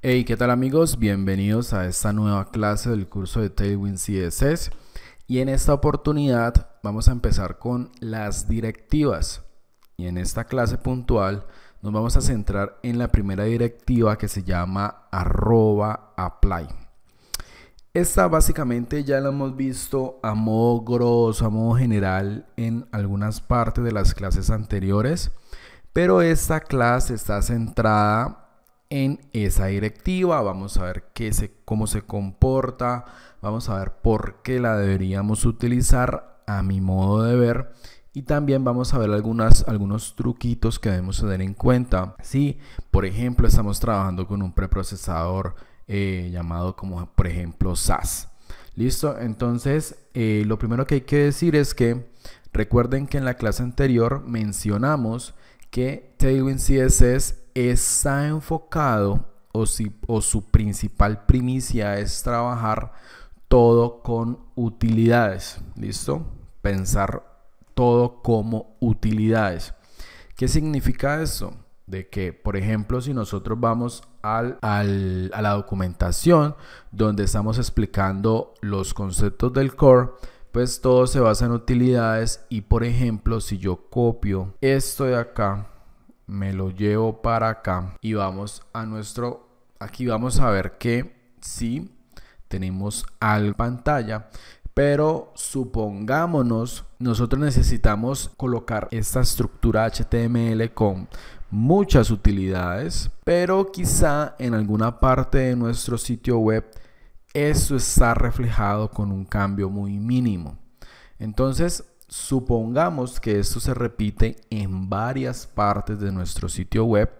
Hey, ¿qué tal amigos? Bienvenidos a esta nueva clase del curso de Tailwind CSS. Y en esta oportunidad vamos a empezar con las directivas. Y en esta clase puntual nos vamos a centrar en la primera directiva que se llama @apply. Esta básicamente ya la hemos visto a modo grosso, a modo general en algunas partes de las clases anteriores, pero esta clase está centrada en esa directiva. Vamos a ver cómo se comporta, vamos a ver por qué la deberíamos utilizar a mi modo de ver, y también vamos a ver algunos truquitos que debemos tener en cuenta si, por ejemplo, estamos trabajando con un preprocesador llamado como por ejemplo SAS. Listo, entonces lo primero que hay que decir es que recuerden que en la clase anterior mencionamos que Tailwind CSS está enfocado o su principal primicia es trabajar todo con utilidades. ¿Listo? Pensar todo como utilidades. ¿Qué significa eso? De que, por ejemplo, si nosotros vamos a la documentación donde estamos explicando los conceptos del core, pues todo se basa en utilidades. Y por ejemplo, si yo copio esto de acá, me lo llevo para acá y vamos a aquí vamos a ver que sí tenemos algo en pantalla, pero supongámonos nosotros necesitamos colocar esta estructura HTML con muchas utilidades, pero quizá en alguna parte de nuestro sitio web eso está reflejado con un cambio muy mínimo. Entonces, supongamos que esto se repite en varias partes de nuestro sitio web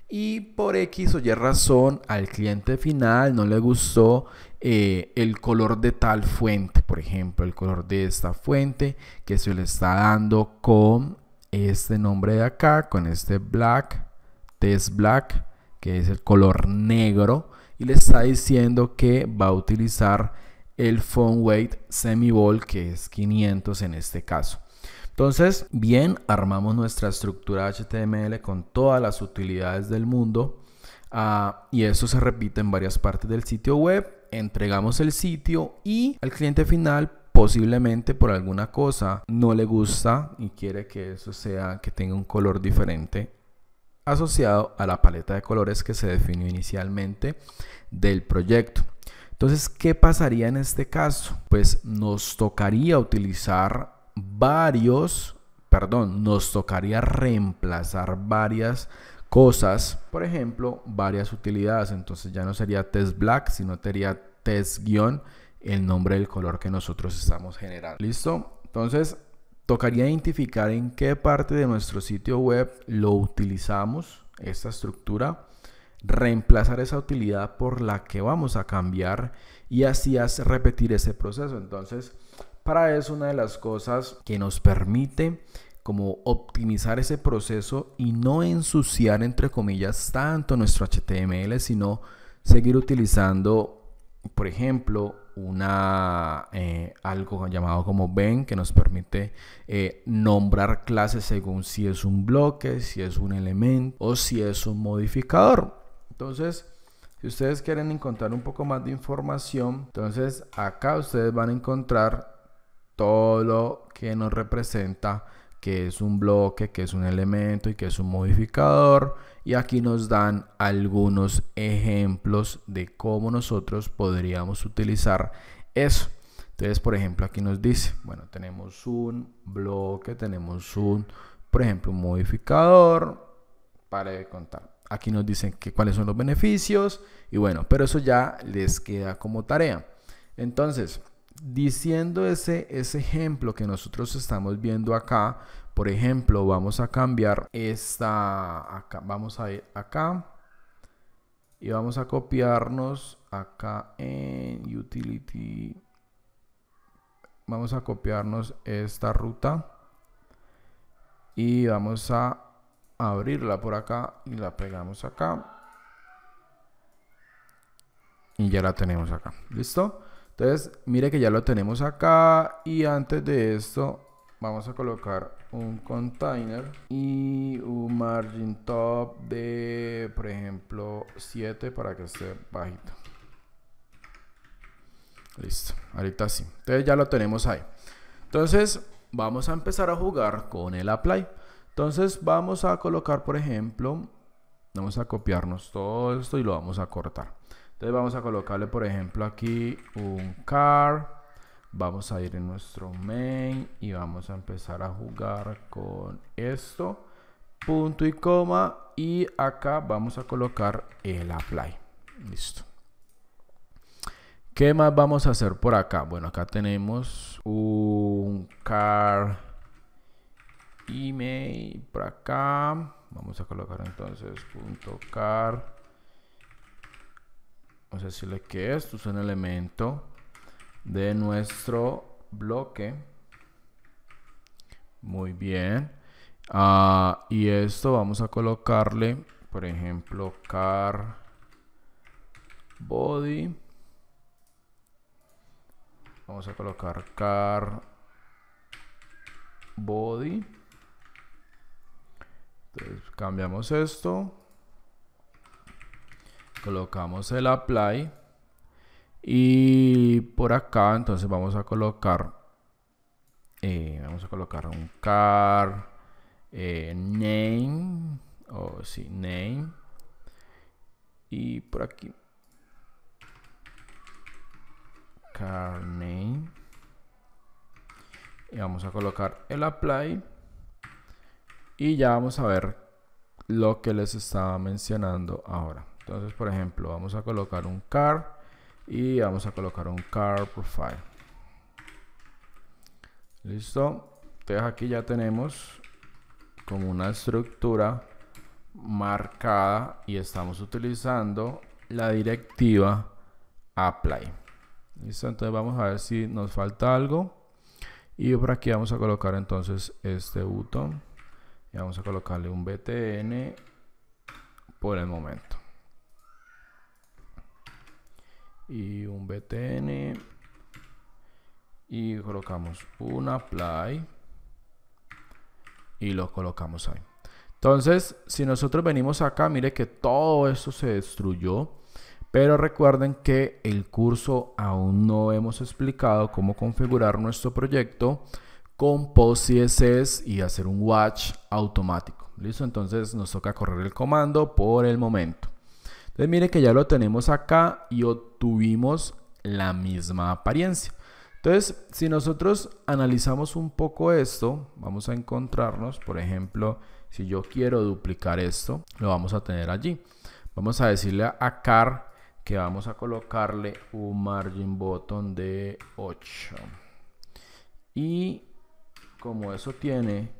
y por X o Y razón al cliente final no le gustó el color de tal fuente. Por ejemplo, el color de esta fuente que se le está dando con este nombre de acá, con este black, test black, que es el color negro, y le está diciendo que va a utilizar el font weight semi-bold, que es 500 en este caso. Entonces, bien, armamos nuestra estructura HTML con todas las utilidades del mundo y eso se repite en varias partes del sitio web. Entregamos el sitio y al cliente final posiblemente por alguna cosa no le gusta y quiere que eso que tenga un color diferente asociado a la paleta de colores que se definió inicialmente del proyecto. Entonces, ¿qué pasaría en este caso? Pues nos tocaría nos tocaría reemplazar varias cosas, por ejemplo, varias utilidades. Entonces ya no sería test black, sino sería test guión, el nombre del color que nosotros estamos generando. ¿Listo? Entonces, tocaría identificar en qué parte de nuestro sitio web lo utilizamos, esta estructura, reemplazar esa utilidad por la que vamos a cambiar y así repetir ese proceso. Entonces, para eso una de las cosas que nos permite como optimizar ese proceso y no ensuciar entre comillas tanto nuestro HTML, sino seguir utilizando, por ejemplo, algo llamado como Ben, que nos permite nombrar clases según si es un bloque, si es un elemento o si es un modificador. Entonces, si ustedes quieren encontrar un poco más de información, entonces acá ustedes van a encontrar todo lo que nos representa que es un bloque, que es un elemento y que es un modificador. Y aquí nos dan algunos ejemplos de cómo nosotros podríamos utilizar eso. Entonces, por ejemplo, aquí nos dice, bueno, tenemos un bloque, tenemos por ejemplo, un modificador, para de contar. Aquí nos dicen cuáles son los beneficios y bueno, pero eso ya les queda como tarea. Entonces, diciendo ese ejemplo que nosotros estamos viendo acá, por ejemplo, vamos a cambiar acá, vamos a ir acá y vamos a copiarnos acá en utility, vamos a copiarnos esta ruta y vamos a abrirla por acá y la pegamos acá y ya la tenemos acá. ¿Listo? Entonces, mire que ya lo tenemos acá y antes de esto vamos a colocar un container y un margin top de, por ejemplo, 7 para que esté bajito. Listo, ahorita sí. Entonces ya lo tenemos ahí. Entonces vamos a empezar a jugar con el apply. Entonces vamos a colocar, por ejemplo, vamos a copiarnos todo esto y lo vamos a cortar. Entonces vamos a colocarle, por ejemplo, aquí un car. Vamos a ir en nuestro main y vamos a empezar a jugar con esto. Punto y coma. Y acá vamos a colocar el apply. Listo. ¿Qué más vamos a hacer por acá? Bueno, acá tenemos un car email por acá. Vamos a colocar entonces punto car. Vamos a decirle que esto es un elemento de nuestro bloque. Muy bien. Y esto vamos a colocarle, por ejemplo, car body. Vamos a colocar car body. Entonces cambiamos esto. Colocamos el apply. Y por acá entonces vamos a colocar un car name. O sí, name. Y por aquí car name. Y vamos a colocar el apply. Y ya vamos a ver lo que les estaba mencionando ahora. Entonces, por ejemplo, vamos a colocar un car y vamos a colocar un car profile. Listo. Entonces aquí ya tenemos como una estructura marcada y estamos utilizando la directiva apply. Listo. Entonces vamos a ver si nos falta algo. Y por aquí vamos a colocar entonces este botón. Y vamos a colocarle un btn por el momento. Y un btn. Y colocamos un apply. Y lo colocamos ahí. Entonces, si nosotros venimos acá, mire que todo esto se destruyó. Pero recuerden que el curso aún no hemos explicado cómo configurar nuestro proyecto con PostCSS y hacer un watch automático. ¿Listo? Entonces nos toca correr el comando por el momento. Entonces mire que ya lo tenemos acá y obtuvimos la misma apariencia. Entonces, si nosotros analizamos un poco esto, vamos a encontrarnos, por ejemplo, si yo quiero duplicar esto, lo vamos a tener allí. Vamos a decirle a car que vamos a colocarle un margin button de 8. Y como eso tiene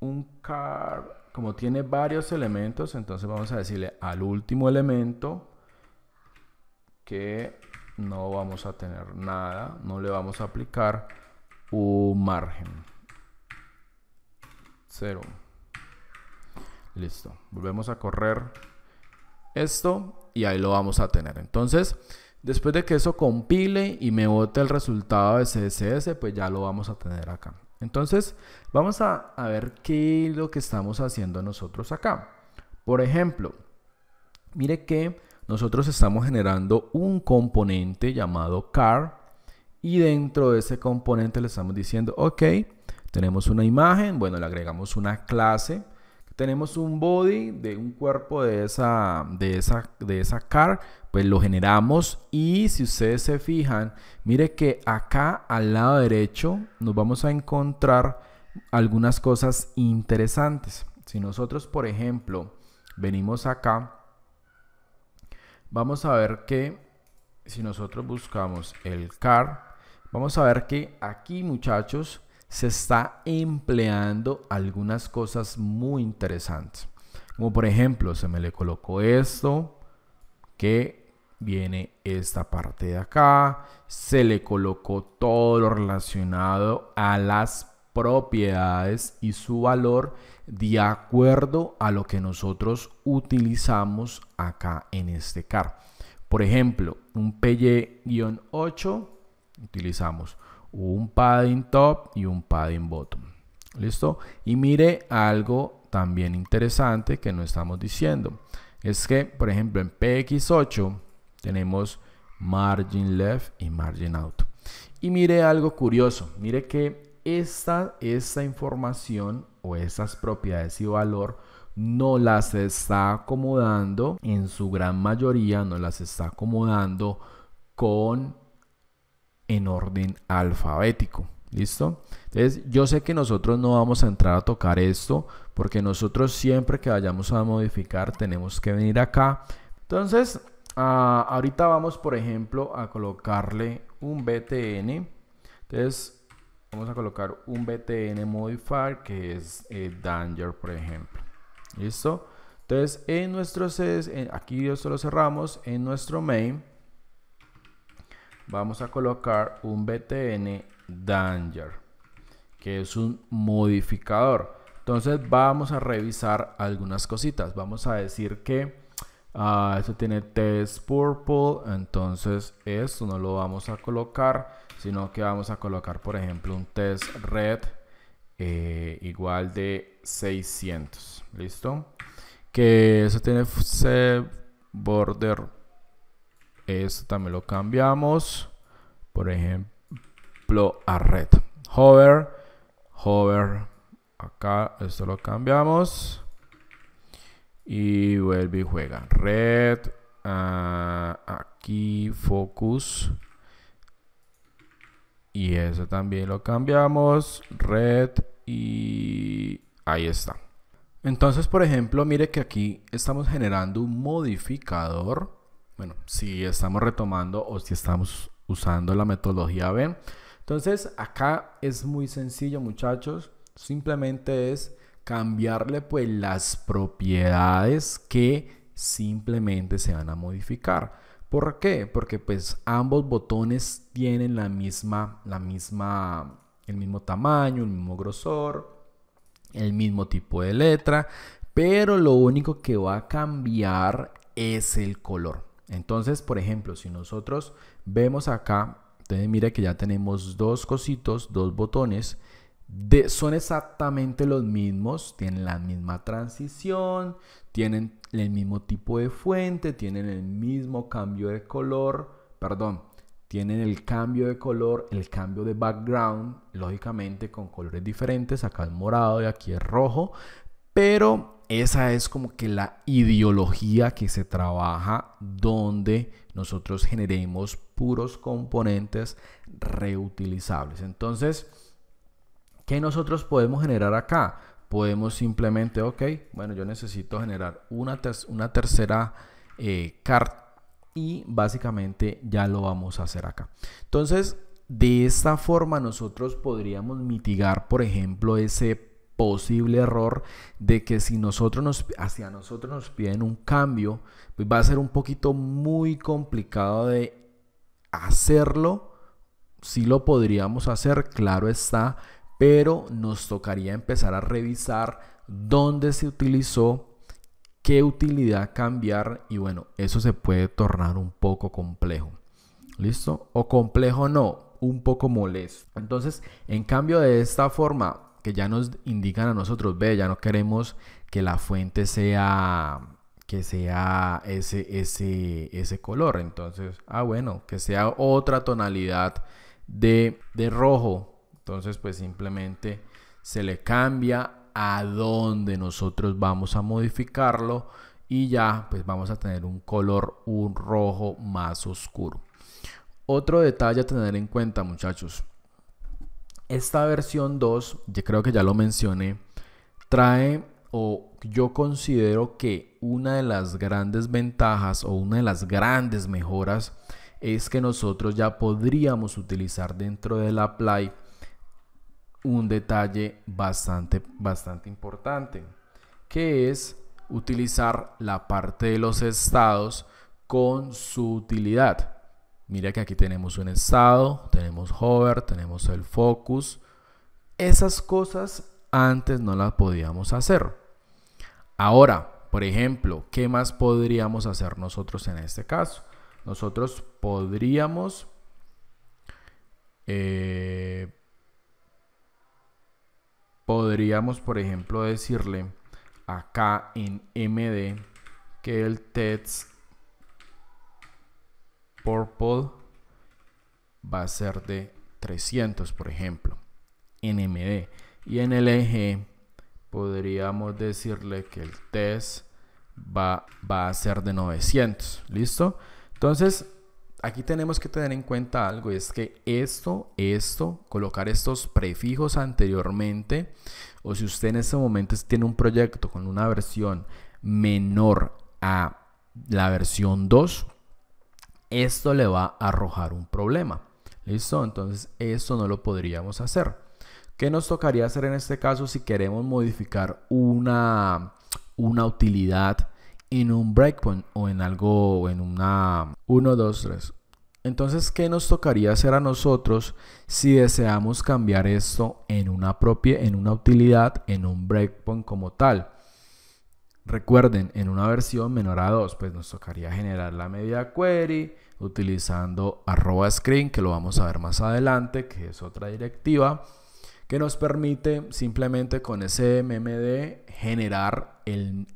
un car, como tiene varios elementos, entonces vamos a decirle al último elemento que no vamos a tener nada, no le vamos a aplicar un margen 0. Listo, volvemos a correr esto y ahí lo vamos a tener. Entonces, después de que eso compile y me bote el resultado de CSS, pues ya lo vamos a tener acá. Entonces, vamos a ver qué es lo que estamos haciendo nosotros acá. Por ejemplo, mire que nosotros estamos generando un componente llamado car y dentro de ese componente le estamos diciendo, ok, tenemos una imagen, bueno, le agregamos una clase, tenemos un body de un cuerpo de esa car, pues lo generamos y si ustedes se fijan, mire que acá al lado derecho nos vamos a encontrar algunas cosas interesantes. Si nosotros, por ejemplo, venimos acá, vamos a ver que si nosotros buscamos el car, vamos a ver que aquí, muchachos, se está empleando algunas cosas muy interesantes. Como por ejemplo, se me le colocó esto, que viene esta parte de acá. Se le colocó todo lo relacionado a las propiedades y su valor de acuerdo a lo que nosotros utilizamos acá en este car. Por ejemplo, un PY-8 utilizamos un padding top y un padding bottom. ¿Listo? Y mire algo también interesante que no estamos diciendo. Es que, por ejemplo, en PX8 tenemos margin left y margin out. Y mire algo curioso. Mire que esta información o estas propiedades y valor no las está acomodando, en su gran mayoría, no las está acomodando en orden alfabético. ¿Listo? Entonces, yo sé que nosotros no vamos a entrar a tocar esto porque nosotros siempre que vayamos a modificar tenemos que venir acá. Entonces, ahorita vamos, por ejemplo, a colocarle un btn. Entonces, vamos a colocar un btn modifier que es danger, por ejemplo. ¿Listo? Entonces, en nuestro aquí esto lo cerramos. En nuestro main vamos a colocar un btn danger, que es un modificador. Entonces vamos a revisar algunas cositas. Vamos a decir que esto tiene test purple, entonces esto no lo vamos a colocar, sino que vamos a colocar, por ejemplo, un test red igual de 600. ¿Listo? Que eso tiene border, esto también lo cambiamos, por ejemplo, a red. Hover, acá esto lo cambiamos y vuelve y juega. Red, aquí focus y eso también lo cambiamos. Red y ahí está. Entonces, por ejemplo, mire que aquí estamos generando un modificador. Bueno, si estamos retomando o si estamos usando la metodología B. Entonces, acá es muy sencillo, muchachos. Simplemente es cambiarle pues las propiedades que simplemente se van a modificar. ¿Por qué? Porque pues ambos botones tienen el mismo tamaño, el mismo grosor, el mismo tipo de letra, pero lo único que va a cambiar es el color. Entonces, por ejemplo, si nosotros vemos acá, entonces mire que ya tenemos dos cositos, dos botones, son exactamente los mismos, tienen la misma transición, tienen el mismo tipo de fuente, tienen el mismo cambio de color, tienen el cambio de color, el cambio de background, lógicamente con colores diferentes, acá es morado y aquí es rojo, pero esa es como que la ideología que se trabaja, donde nosotros generemos puros componentes reutilizables. Entonces, ¿qué nosotros podemos generar acá? Podemos simplemente, bueno, yo necesito generar una tercera carta y básicamente ya lo vamos a hacer acá. Entonces, de esta forma nosotros podríamos mitigar, por ejemplo, ese posible error de que si hacia nosotros nos piden un cambio, pues va a ser un poquito muy complicado de hacerlo. Sí lo podríamos hacer, claro está, pero nos tocaría empezar a revisar dónde se utilizó, qué utilidad cambiar, y bueno, eso se puede tornar un poco complejo. ¿Listo? O complejo no, un poco molesto. Entonces, en cambio, de esta forma que ya nos indican a nosotros, ya no queremos que la fuente sea ese color. Entonces, bueno, que sea otra tonalidad de rojo. Entonces, pues simplemente se le cambia a donde nosotros vamos a modificarlo y ya pues vamos a tener un color, un rojo más oscuro. Otro detalle a tener en cuenta, muchachos, esta versión 2, yo creo que ya lo mencioné, trae, o yo considero que una de las grandes ventajas o una de las grandes mejoras es que nosotros ya podríamos utilizar dentro del apply un detalle bastante importante, que es utilizar la parte de los estados con su utilidad. Mira que aquí tenemos un estado, tenemos hover, tenemos el focus. Esas cosas antes no las podíamos hacer. Ahora, por ejemplo, ¿qué más podríamos hacer nosotros en este caso? Nosotros podríamos podríamos, por ejemplo, decirle acá en MD que el text purple va a ser de 300, por ejemplo, en MD. Y en el eje podríamos decirle que el text va a ser de 900. ¿Listo? Entonces, aquí tenemos que tener en cuenta algo, es que colocar estos prefijos anteriormente, o si usted en este momento tiene un proyecto con una versión menor a la versión 2, esto le va a arrojar un problema. ¿Listo? Entonces, esto no lo podríamos hacer. ¿Qué nos tocaría hacer en este caso si queremos modificar una utilidad en un breakpoint o en algo, o en una 1, 2, 3? Entonces, ¿qué nos tocaría hacer a nosotros si deseamos cambiar esto en una utilidad, en un breakpoint como tal? Recuerden, en una versión menor a 2, pues nos tocaría generar la media query utilizando @screen, que lo vamos a ver más adelante, que es otra directiva que nos permite simplemente con ese MMD generar el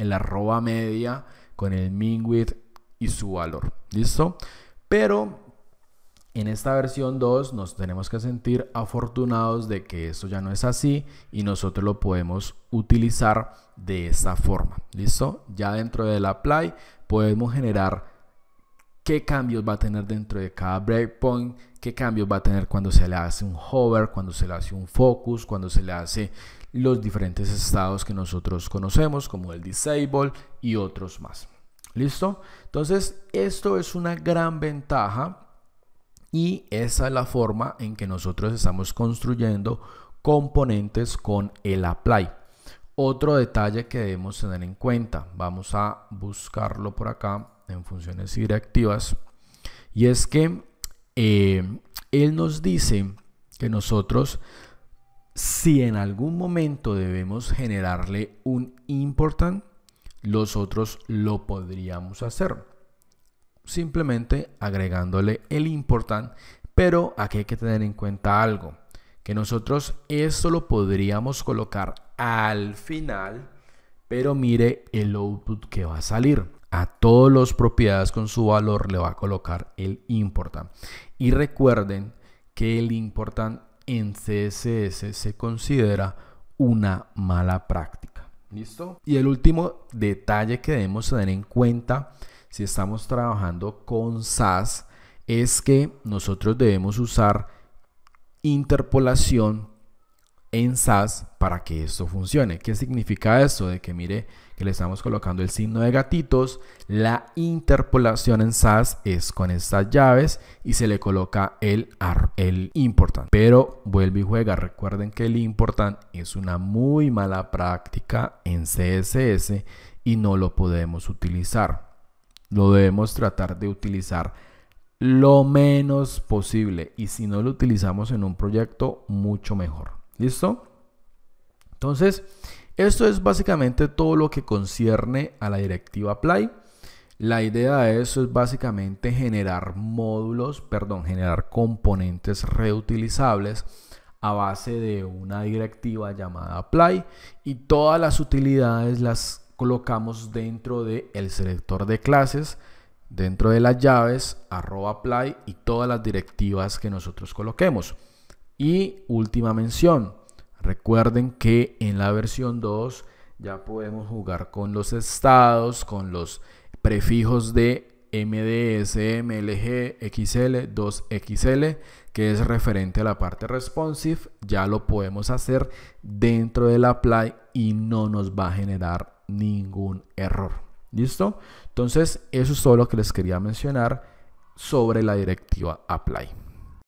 @media con el min width y su valor. ¿Listo? Pero en esta versión 2 nos tenemos que sentir afortunados de que esto ya no es así y nosotros lo podemos utilizar de esta forma. ¿Listo? Ya dentro del apply podemos generar qué cambios va a tener dentro de cada breakpoint, qué cambios va a tener cuando se le hace un hover, cuando se le hace un focus, cuando se le hace los diferentes estados que nosotros conocemos como el disable y otros más. ¿Listo? Entonces, esto es una gran ventaja y esa es la forma en que nosotros estamos construyendo componentes con el apply. Otro detalle que debemos tener en cuenta, vamos a buscarlo por acá en funciones y directivas, y es que él nos dice que nosotros, si en algún momento debemos generarle un important, nosotros lo podríamos hacer simplemente agregándole el important, pero aquí hay que tener en cuenta algo, que nosotros esto lo podríamos colocar al final, pero mire el output que va a salir. A todas las propiedades con su valor le va a colocar el important. Y recuerden que el important en CSS se considera una mala práctica. ¿Listo? Y el último detalle que debemos tener en cuenta si estamos trabajando con Sass es que nosotros debemos usar interpolación en Sass para que esto funcione. ¿Qué significa esto? De que mire que le estamos colocando el signo de gatitos, la interpolación en Sass es con estas llaves y se le coloca el important. Pero vuelve y juega, recuerden que el important es una muy mala práctica en CSS y no lo podemos utilizar. Lo debemos tratar de utilizar lo menos posible y si no lo utilizamos en un proyecto, mucho mejor. ¿Listo? Entonces, esto es básicamente todo lo que concierne a la directiva apply. La idea de eso es básicamente generar generar componentes reutilizables a base de una directiva llamada apply y todas las utilidades las colocamos dentro del selector de clases, dentro de las llaves @apply y todas las directivas que nosotros coloquemos. Y última mención, recuerden que en la versión 2 ya podemos jugar con los estados, con los prefijos de MDS, MLG, XL, 2XL, que es referente a la parte responsive. Ya lo podemos hacer dentro del apply y no nos va a generar ningún error. ¿Listo? Entonces, eso es todo lo que les quería mencionar sobre la directiva apply.